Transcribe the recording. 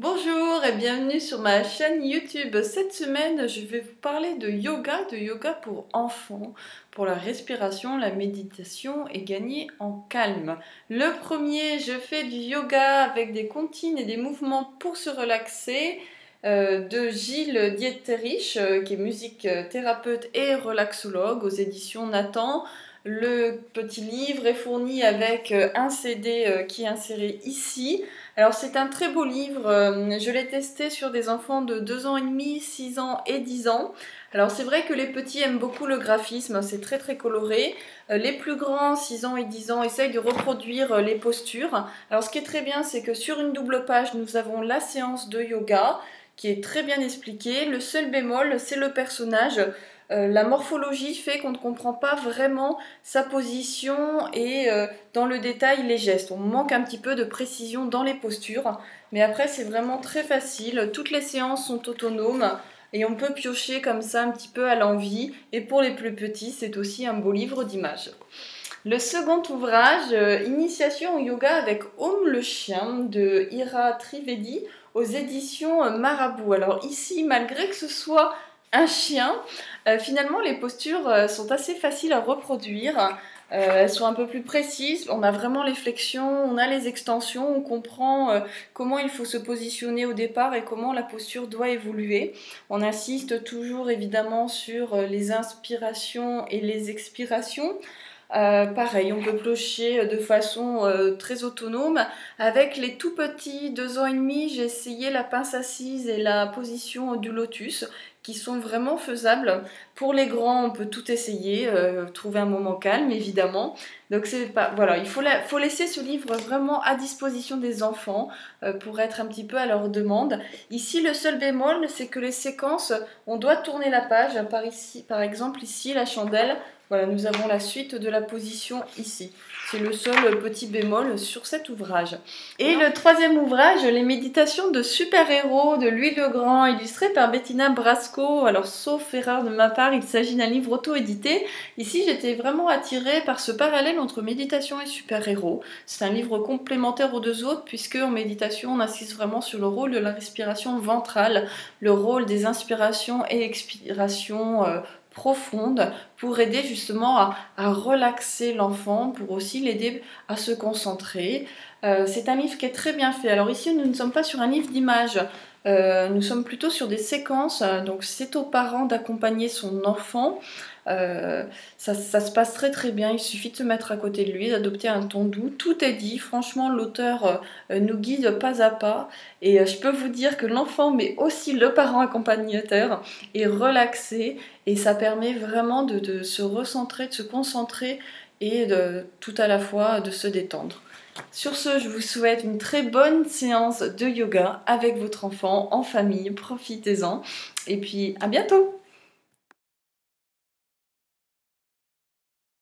Bonjour et bienvenue sur ma chaîne YouTube. Cette semaine, je vais vous parler de yoga pour enfants, pour la respiration, la méditation et gagner en calme. Le premier, je fais du yoga avec des comptines et des mouvements pour se relaxer de Gilles Dieterich, qui est musique thérapeute et relaxologue aux éditions Nathan. Le petit livre est fourni avec un CD qui est inséré ici. Alors c'est un très beau livre, je l'ai testé sur des enfants de 2 ans et demi, 6 ans et 10 ans. Alors c'est vrai que les petits aiment beaucoup le graphisme, c'est très très coloré. Les plus grands, 6 ans et 10 ans, essayent de reproduire les postures. Alors ce qui est très bien, c'est que sur une double page, nous avons la séance de yoga qui est très bien expliquée. Le seul bémol, c'est le personnage. La morphologie fait qu'on ne comprend pas vraiment sa position et dans le détail les gestes. On manque un petit peu de précision dans les postures, mais après c'est vraiment très facile. Toutes les séances sont autonomes et on peut piocher comme ça un petit peu à l'envie. Et pour les plus petits, c'est aussi un beau livre d'images. Le second ouvrage, Initiation au yoga avec Om le chien de Ira Trivedi aux éditions Marabout. Alors ici, malgré que ce soit un chien, finalement les postures sont assez faciles à reproduire. Elles sont un peu plus précises, on a vraiment les flexions, on a les extensions, on comprend comment il faut se positionner au départ et comment la posture doit évoluer. On insiste toujours évidemment sur les inspirations et les expirations. Pareil, on peut piocher de façon très autonome. Avec les tout petits 2 ans et demi, j'ai essayé la pince assise et la position du lotus qui sont vraiment faisables. Pour les grands, on peut tout essayer, trouver un moment calme évidemment. Donc c'est pas, voilà, faut laisser ce livre vraiment à disposition des enfants pour être un petit peu à leur demande. Ici, le seul bémol, c'est que les séquences, on doit tourner la page. Par exemple, ici, la chandelle. Voilà, nous avons la suite de la position ici. C'est le seul petit bémol sur cet ouvrage. Et le troisième ouvrage, Les méditations de super-héros de Louis Legrand, illustré par Bettina Brasco. Alors, sauf erreur de ma part, il s'agit d'un livre auto-édité. Ici, j'étais vraiment attirée par ce parallèle entre méditation et super-héros. C'est un livre complémentaire aux deux autres, puisque en méditation, on insiste vraiment sur le rôle de la respiration ventrale, le rôle des inspirations et expirations profonde pour aider justement à relaxer l'enfant, pour aussi l'aider à se concentrer. C'est un livre qui est très bien fait. Alors ici, nous ne sommes pas sur un livre d'images, nous sommes plutôt sur des séquences, donc c'est aux parents d'accompagner son enfant. Ça se passe très très bien, il suffit de se mettre à côté de lui, d'adopter un ton doux, tout est dit, franchement l'auteur nous guide pas à pas et je peux vous dire que l'enfant mais aussi le parent accompagnateur est relaxé et ça permet vraiment de se recentrer, de se concentrer et tout à la fois de se détendre. Sur ce, je vous souhaite une très bonne séance de yoga avec votre enfant en famille, profitez-en et puis à bientôt!